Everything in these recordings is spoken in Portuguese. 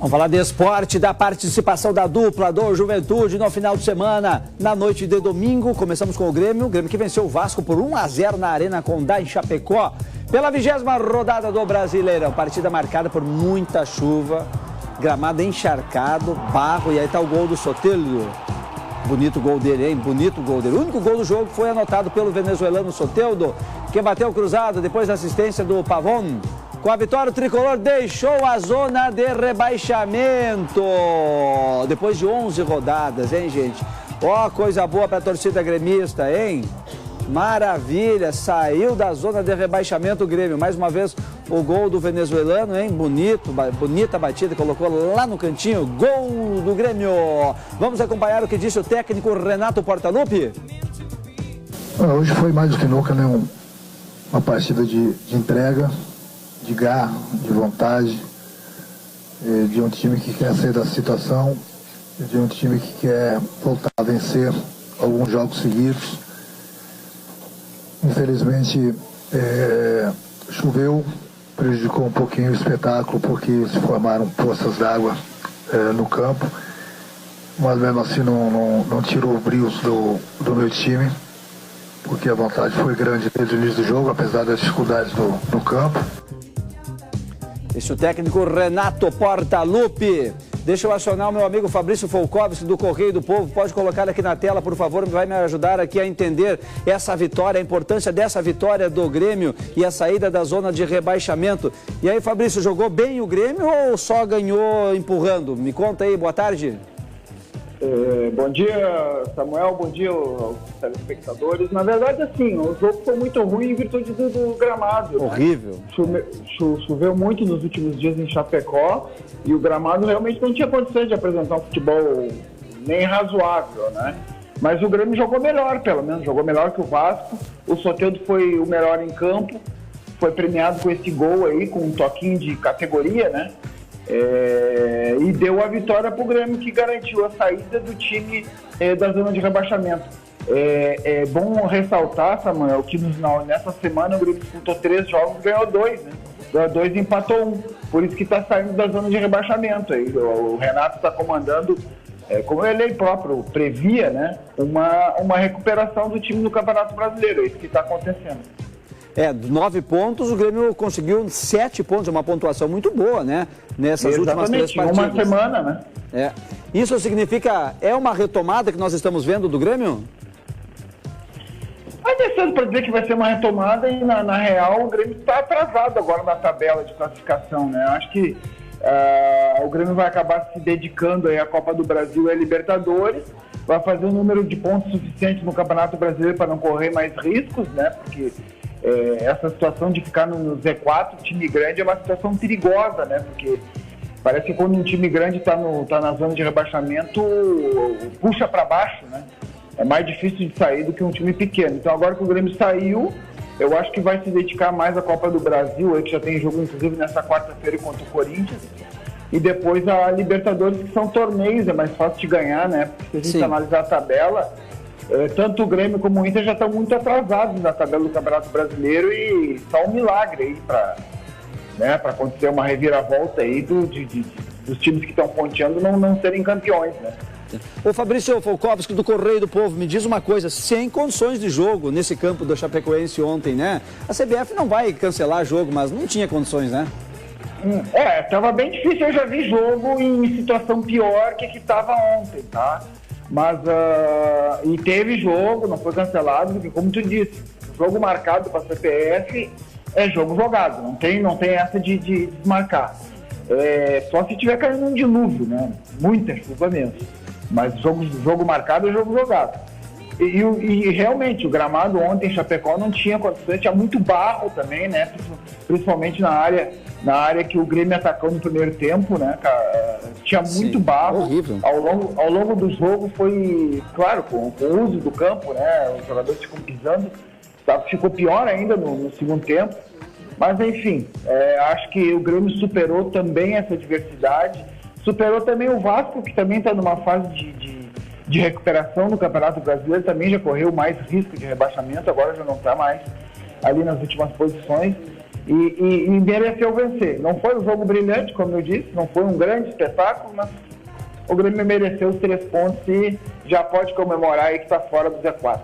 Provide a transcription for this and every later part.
Vamos falar de esporte, da participação da dupla do Juventude no final de semana. Na noite de domingo, começamos com o Grêmio que venceu o Vasco por 1-0 na Arena Condá, em Chapecó, pela 20ª rodada do Brasileirão. Partida marcada por muita chuva, gramado encharcado, barro, e aí tá o gol do Soteldo. Bonito gol dele, hein? Bonito gol dele. O único gol do jogo foi anotado pelo venezuelano Soteldo, que bateu o cruzado depois da assistência do Pavon. Com a vitória, o tricolor deixou a zona de rebaixamento. Depois de 11 rodadas, hein, gente? Ó, coisa boa para a torcida gremista, hein? Maravilha, saiu da zona de rebaixamento o Grêmio. Mais uma vez, o gol do venezuelano, hein? Bonita batida, colocou lá no cantinho. Gol do Grêmio. Vamos acompanhar o que disse o técnico Renato Portaluppi. Hoje foi mais do que nunca, né? Uma partida de entrega, de garra, de vontade, de um time que quer sair da situação, de um time que quer voltar a vencer alguns jogos seguidos. Infelizmente, choveu, prejudicou um pouquinho o espetáculo, porque se formaram poças d'água no campo, mas mesmo assim não tirou o brilho do meu time, porque a vontade foi grande desde o início do jogo, apesar das dificuldades do campo. Esse é o técnico Renato Portaluppi. Deixa eu acionar o meu amigo Fabrício Folkovski, do Correio do Povo. Pode colocar aqui na tela, por favor, vai me ajudar aqui a entender essa vitória, a importância dessa vitória do Grêmio e a saída da zona de rebaixamento. E aí, Fabrício, jogou bem o Grêmio ou só ganhou empurrando? Me conta aí, boa tarde. Bom dia, Samuel, bom dia aos telespectadores. Na verdade, assim, o jogo foi muito ruim em virtude do gramado. Horrível. Né? Choveu muito nos últimos dias em Chapecó e o gramado realmente não tinha condições de apresentar um futebol nem razoável, né? Mas o Grêmio jogou melhor, pelo menos, jogou melhor que o Vasco. O Soteldo foi o melhor em campo, foi premiado com esse gol aí, com um toquinho de categoria, né? E deu a vitória para o Grêmio, que garantiu a saída do time da zona de rebaixamento. É bom ressaltar, Samuel, que nessa semana o Grêmio disputou 3 jogos, ganhou 2, né? Ganhou 2 e empatou 1. Por isso que está saindo da zona de rebaixamento. O Renato está comandando, como ele próprio previa, né? Uma recuperação do time no Campeonato Brasileiro. É isso que está acontecendo. 9 pontos, o Grêmio conseguiu 7 pontos, uma pontuação muito boa, né? Nessas últimas 3 partidas. Uma semana, né? Isso significa, uma retomada que nós estamos vendo do Grêmio? É cedo para dizer que vai ser uma retomada e, na real, o Grêmio está atrasado agora na tabela de classificação, né? Acho que o Grêmio vai acabar se dedicando aí à Copa do Brasil e à Libertadores, vai fazer um número de pontos suficiente no Campeonato Brasileiro para não correr mais riscos, né? Porque essa situação de ficar no Z4, time grande, é uma situação perigosa, né? Porque parece que quando um time grande está na zona de rebaixamento, puxa para baixo, né? É mais difícil de sair do que um time pequeno. Então agora que o Grêmio saiu, eu acho que vai se dedicar mais à Copa do Brasil, aí que já tem jogo inclusive nessa quarta-feira contra o Corinthians, e depois a Libertadores, que são torneios, é mais fácil de ganhar, né? Porque se a gente analisar a tabela, tanto o Grêmio como o Inter já estão muito atrasados na tabela do Campeonato Brasileiro, e só um milagre aí para acontecer uma reviravolta aí dos times que estão ponteando não serem campeões, né? Ô Fabrício Folkovski, do Correio do Povo, me diz uma coisa, sem condições de jogo nesse campo do Chapecoense ontem, né? A CBF não vai cancelar jogo, mas não tinha condições, né? Tava bem difícil, eu já vi jogo em situação pior que estava ontem, tá? Mas, e teve jogo, não foi cancelado, porque como tu disse, jogo marcado para a CPF é jogo jogado, não tem essa de desmarcar. Só se tiver caindo um dilúvio, né? Muita chuva mesmo. Mas jogo marcado é jogo jogado. E realmente, o gramado ontem em Chapecó não tinha condições, tinha muito barro também, né? Principalmente na área que o Grêmio atacou no primeiro tempo, né? Tinha muito barro. Horrível. Ao longo do jogo foi, claro, com o uso do campo, né? Os jogadores ficam pisando, ficou pior ainda no segundo tempo. Mas enfim, acho que o Grêmio superou também essa adversidade, superou também o Vasco, que também está numa fase de recuperação no Campeonato Brasileiro, também já correu mais risco de rebaixamento, agora já não está mais ali nas últimas posições. e mereceu vencer. Não foi um jogo brilhante, como eu disse, não foi um grande espetáculo, mas o Grêmio mereceu os 3 pontos e já pode comemorar aí que está fora do Z4.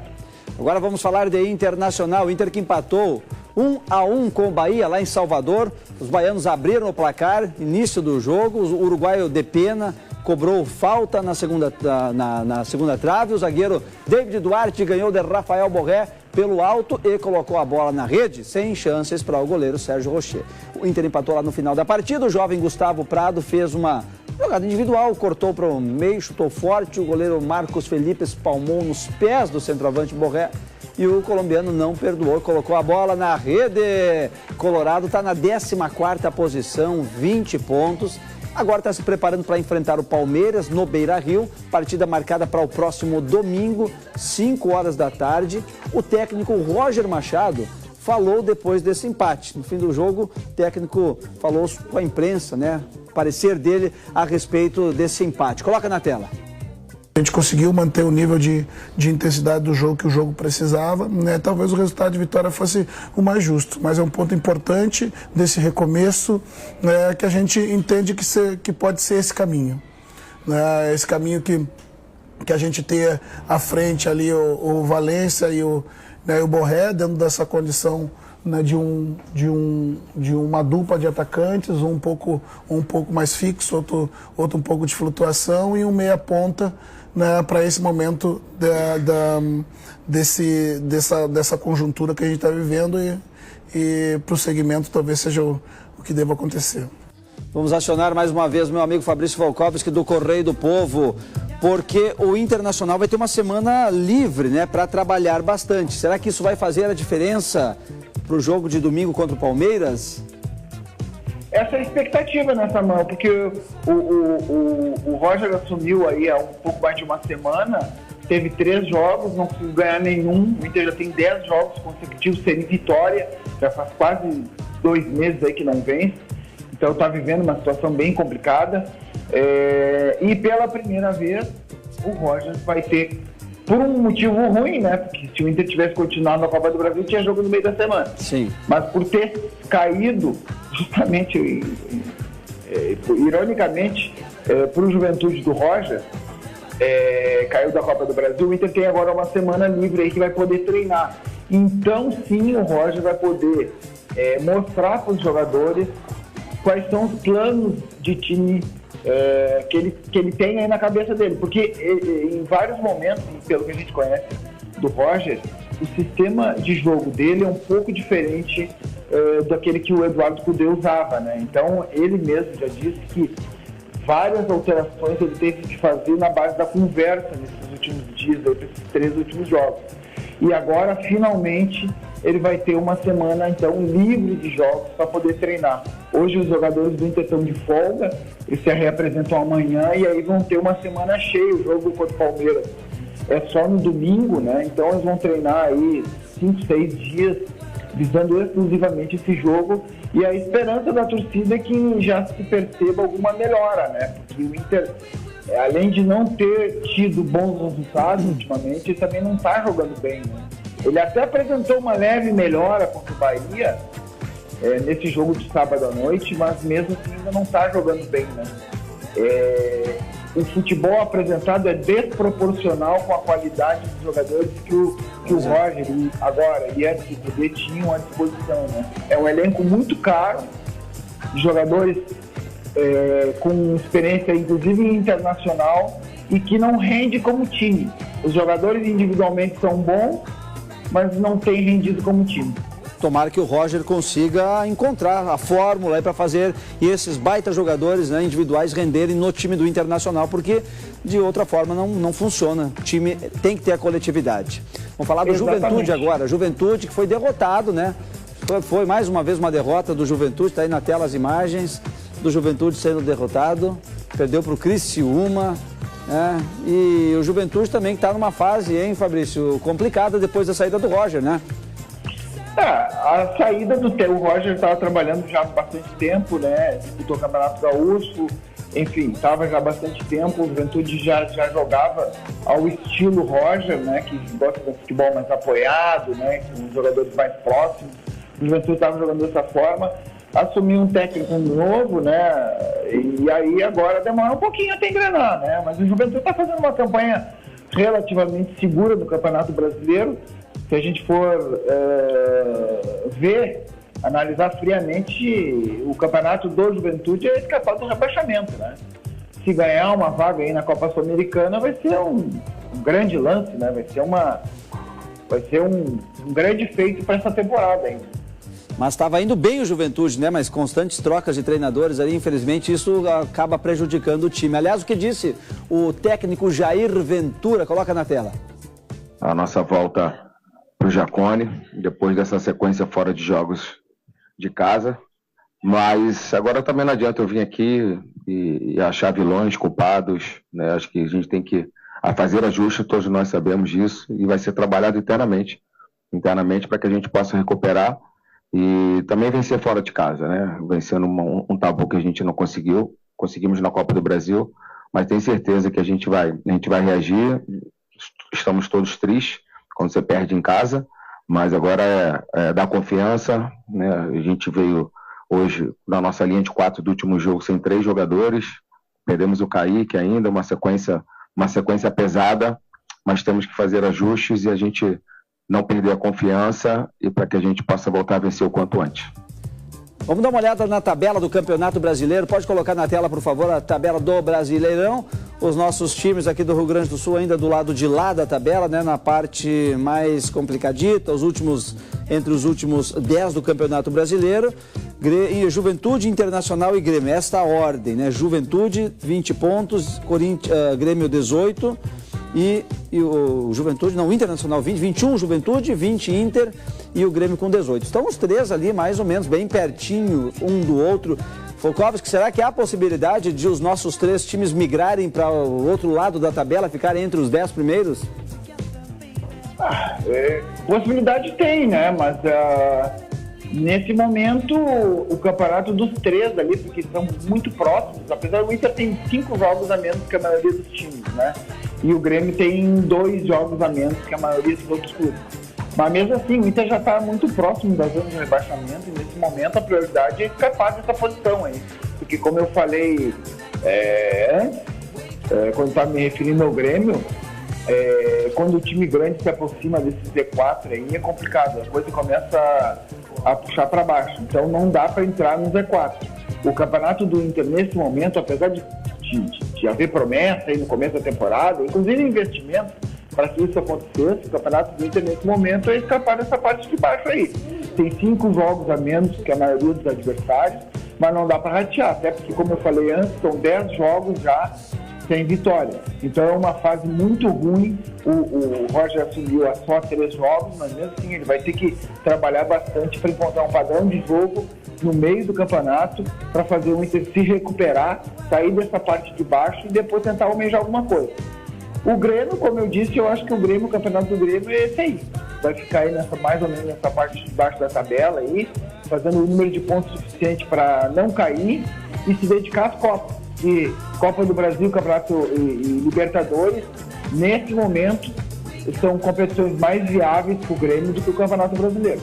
Agora vamos falar de Internacional. Inter que empatou 1-1 com o Bahia lá em Salvador. Os baianos abriram o placar, início do jogo. O uruguaio Depena cobrou falta na segunda trave. O zagueiro David Duarte ganhou de Rafael Borré pelo alto e colocou a bola na rede, sem chances para o goleiro Sérgio Rocher. O Inter empatou lá no final da partida. O jovem Gustavo Prado fez uma jogada individual, cortou para o meio, chutou forte. O goleiro Marcos Felipe espalmou nos pés do centroavante Borré. E o colombiano não perdoou, colocou a bola na rede. Colorado está na 14ª posição, 20 pontos. Agora está se preparando para enfrentar o Palmeiras no Beira-Rio. Partida marcada para o próximo domingo, 5 horas da tarde. O técnico Roger Machado falou depois desse empate. No fim do jogo, o técnico falou com a imprensa, né? O parecer dele a respeito desse empate. Coloca na tela. A gente conseguiu manter o nível de intensidade do jogo que o jogo precisava, né? Talvez o resultado de vitória fosse o mais justo, mas é um ponto importante desse recomeço, né, que a gente entende que pode ser esse caminho. Né? Esse caminho que a gente tem à frente ali o Valência e o Borré, dentro dessa condição, né, de uma dupla de atacantes, um pouco mais fixo, outro um pouco de flutuação e um meia-ponta, né, para esse momento dessa conjuntura que a gente está vivendo e para o segmento talvez seja o que deva acontecer. Vamos acionar mais uma vez meu amigo Fabrício Volkovski do Correio do Povo, porque o Internacional vai ter uma semana livre, né, para trabalhar bastante. Será que isso vai fazer a diferença para o jogo de domingo contra o Palmeiras? Essa é a expectativa nessa mão, porque o Roger assumiu aí há um pouco mais de uma semana, teve 3 jogos, não conseguiu ganhar nenhum. O Inter já tem 10 jogos consecutivos sem vitória, já faz quase 2 meses aí que não vence, então está vivendo uma situação bem complicada. E pela primeira vez o Roger vai ter, por um motivo ruim, né? Porque se o Inter tivesse continuado na Copa do Brasil, tinha jogo no meio da semana. Sim. Mas por ter caído, justamente, ironicamente, para o Juventude do Roger, caiu da Copa do Brasil, o Inter tem agora uma semana livre aí que vai poder treinar. Então, sim, o Roger vai poder mostrar para os jogadores quais são os planos de time que ele tem aí na cabeça dele, porque em vários momentos, pelo que a gente conhece do Roger, o sistema de jogo dele é um pouco diferente daquele que o Eduardo Cudê usava, né? Então ele mesmo já disse que várias alterações ele teve que fazer na base da conversa nesses últimos dias, nesses 3 últimos jogos. E agora, finalmente, ele vai ter uma semana, então, livre de jogos para poder treinar. Hoje os jogadores do Inter estão de folga, eles se reapresentam amanhã e aí vão ter uma semana cheia. O jogo contra o Palmeiras é só no domingo, né? Então eles vão treinar aí 5, 6 dias, visando exclusivamente esse jogo. E a esperança da torcida é que já se perceba alguma melhora, né? Porque o Inter, além de não ter tido bons resultados ultimamente, ele também não está jogando bem, né? Ele até apresentou uma leve melhora contra o Bahia nesse jogo de sábado à noite, mas mesmo assim ainda não está jogando bem, né? O futebol apresentado é desproporcional com a qualidade dos jogadores que o Roger e antes do Cudê tinham à disposição, né? É um elenco muito caro, de jogadores com experiência inclusive internacional e que não rende como time. Os jogadores individualmente são bons, mas não tem rendido como time. Tomara que o Roger consiga encontrar a fórmula para fazer esses baita jogadores, né, individuais renderem no time do Internacional, porque de outra forma não funciona. O time tem que ter a coletividade. Vamos falar do Juventude agora. Juventude que foi derrotado, né? Foi mais uma vez uma derrota do Juventude, está aí na tela as imagens do Juventude sendo derrotado. Perdeu para o Criciúma. E o Juventude também está numa fase, hein, Fabrício, complicada depois da saída do Roger, né? A saída do o Roger estava trabalhando já há bastante tempo, né? Disputou o Campeonato Gaúcho, enfim, estava já há bastante tempo. O Juventude já jogava ao estilo Roger, né? Que gosta de futebol mais apoiado, né? Com os jogadores mais próximos. O o Juventude estava jogando dessa forma, assumiu um técnico novo, né? E aí agora demora um pouquinho até engrenar, né? Mas o Juventude está fazendo uma campanha relativamente segura no Campeonato Brasileiro. Se a gente for analisar friamente, o campeonato do Juventude é escapar do rebaixamento, né? Se ganhar uma vaga aí na Copa Sul-Americana vai ser um grande lance, né? Vai ser um grande feito para essa temporada ainda. Mas estava indo bem o Juventude, né? Mas constantes trocas de treinadores ali, infelizmente, isso acaba prejudicando o time. Aliás, o que disse o técnico Jair Ventura? Coloca na tela. A nossa volta para o Jacone, depois dessa sequência fora de jogos de casa. Mas agora também não adianta eu vir aqui e achar vilões, culpados, né? Acho que a gente tem que fazer ajustes, todos nós sabemos disso, e vai ser trabalhado internamente para que a gente possa recuperar e também vencer fora de casa, né? Vencendo um tabu que a gente não conseguimos na Copa do Brasil, mas tenho certeza que a gente vai reagir. Estamos todos tristes quando você perde em casa, mas agora é dar confiança, né? A gente veio hoje na nossa linha de 4 do último jogo sem 3 jogadores, perdemos o Kaique ainda, uma sequência pesada, mas temos que fazer ajustes e a gente não perder a confiança e para que a gente possa voltar a vencer o quanto antes. Vamos dar uma olhada na tabela do Campeonato Brasileiro. Pode colocar na tela, por favor, a tabela do Brasileirão. Os nossos times aqui do Rio Grande do Sul ainda do lado de lá da tabela, né? Na parte mais complicadita, entre os últimos 10 do Campeonato Brasileiro. Juventude, Internacional e Grêmio. Esta ordem, né? Juventude, 20 pontos, Grêmio 18 e o Juventude, não, o Internacional 20, 21 Juventude, 20 Inter e o Grêmio com 18. Estão os três ali mais ou menos bem pertinho um do outro. Folcovski, será que há a possibilidade de os nossos 3 times migrarem para o outro lado da tabela, ficarem entre os 10 primeiros? Possibilidade tem, né? Mas nesse momento o campeonato dos 3 ali, porque são muito próximos, apesar do Inter tem 5 jogos a menos que a maioria dos times, né? E o Grêmio tem 2 jogos a menos que a maioria dos outros clubes. Mas mesmo assim, o Inter já está muito próximo da zona de rebaixamento e nesse momento a prioridade é escapar dessa posição aí. Porque como eu falei antes, quando estava me referindo ao Grêmio, quando o time grande se aproxima desses Z4 aí é complicado, a coisa começa a puxar para baixo, então não dá para entrar no Z4. O campeonato do Inter nesse momento, apesar de haver promessa aí no começo da temporada, inclusive investimento para que isso acontecesse, o campeonato do Inter nesse momento é escapar dessa parte de baixo aí. Tem 5 jogos a menos que a maioria dos adversários, mas não dá para ratear, até porque, como eu falei antes, são 10 jogos já sem vitória. Então é uma fase muito ruim. O Roger assumiu a só 3 jogos, mas mesmo assim ele vai ter que trabalhar bastante para encontrar um padrão de jogo no meio do campeonato para fazer o Inter se recuperar, sair dessa parte de baixo e depois tentar almejar alguma coisa. O Grêmio, como eu disse, eu acho que o campeonato do Grêmio é esse aí. Vai ficar aí mais ou menos nessa parte de baixo da tabela aí, fazendo o número de pontos suficiente para não cair e se dedicar às Copas. E Copa do Brasil, Campeonato e Libertadores, nesse momento, são competições mais viáveis para o Grêmio do que o Campeonato Brasileiro.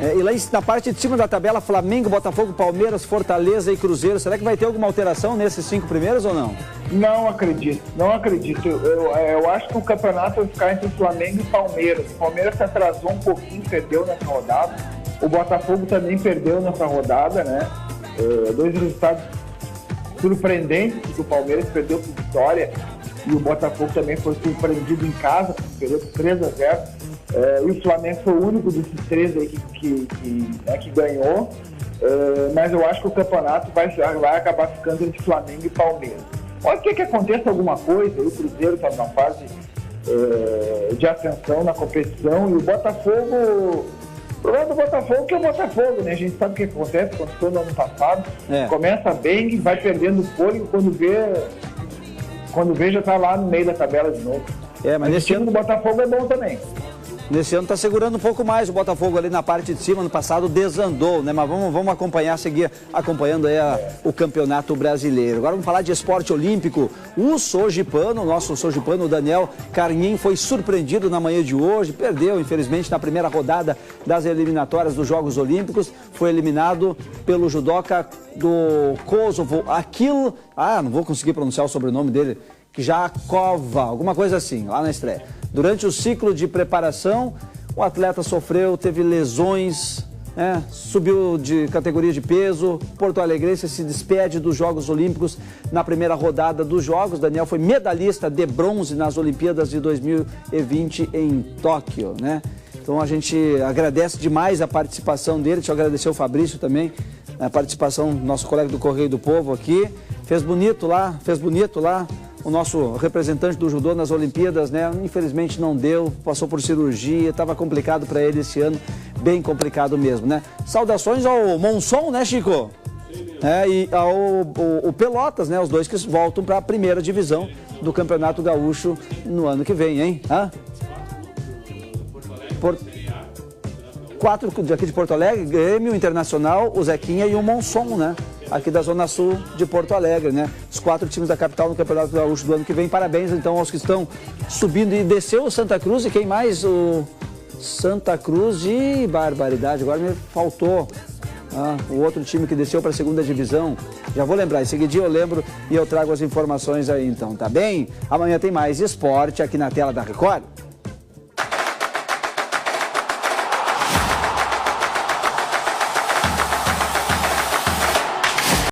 E lá na parte de cima da tabela, Flamengo, Botafogo, Palmeiras, Fortaleza e Cruzeiro. Será que vai ter alguma alteração nesses 5 primeiros ou não? Não acredito. Eu acho que o campeonato vai ficar entre Flamengo e Palmeiras. O Palmeiras se atrasou um pouquinho, perdeu nessa rodada. O Botafogo também perdeu nessa rodada, né? 2 resultados surpreendentes, porque o Palmeiras perdeu por Vitória e o Botafogo também foi surpreendido em casa, perdeu por 3-0. E o Flamengo foi o único desses 3 aí que ganhou, mas eu acho que o campeonato vai acabar ficando entre Flamengo e Palmeiras. Pode ser que aconteça alguma coisa, o Cruzeiro está numa fase de ascensão na competição e o Botafogo... O problema do Botafogo é que é o Botafogo, né? A gente sabe o que acontece, aconteceu no ano passado, começa bem e vai perdendo fôlego, quando vê já está lá no meio da tabela de novo. Mas o time do Botafogo é bom também. Nesse ano está segurando um pouco mais o Botafogo ali na parte de cima. No passado desandou, né? Mas vamos acompanhar, seguir acompanhando aí o Campeonato Brasileiro. Agora vamos falar de esporte olímpico. O Sojipano, o nosso Sojipano, o Daniel Carnim, foi surpreendido na manhã de hoje. Perdeu, infelizmente, na primeira rodada das eliminatórias dos Jogos Olímpicos. Foi eliminado pelo judoca do Kosovo, Akil. Não vou conseguir pronunciar o sobrenome dele. Jakova, alguma coisa assim, lá na estreia. Durante o ciclo de preparação, o atleta teve lesões, né? Subiu de categoria de peso. Porto Alegrense se despede dos Jogos Olímpicos na primeira rodada dos Jogos. Daniel foi medalhista de bronze nas Olimpíadas de 2020 em Tóquio, né? Então a gente agradece demais a participação dele. Deixa eu agradecer o Fabrício também, a participação do nosso colega do Correio do Povo aqui. Fez bonito lá. O nosso representante do judô nas Olimpíadas, né? Infelizmente não deu, passou por cirurgia, estava complicado para ele esse ano, bem complicado mesmo, né? Saudações ao Monson, né, Chico? E ao Pelotas, né? Os dois que voltam para a primeira divisão do Campeonato Gaúcho no ano que vem, hein? 4 aqui de Porto Alegre, Grêmio, Internacional, o Zequinha e o Monson, né? Aqui da Zona Sul de Porto Alegre, né? Os 4 times da capital no Campeonato Gaúcho do ano que vem. Parabéns, então, aos que estão subindo. E desceu o Santa Cruz e quem mais? O Santa Cruz e barbaridade, agora me faltou. O outro time que desceu para a segunda divisão. Já vou lembrar, em seguidinho eu lembro e eu trago as informações aí então, tá bem? Amanhã tem mais esporte aqui na tela da Record.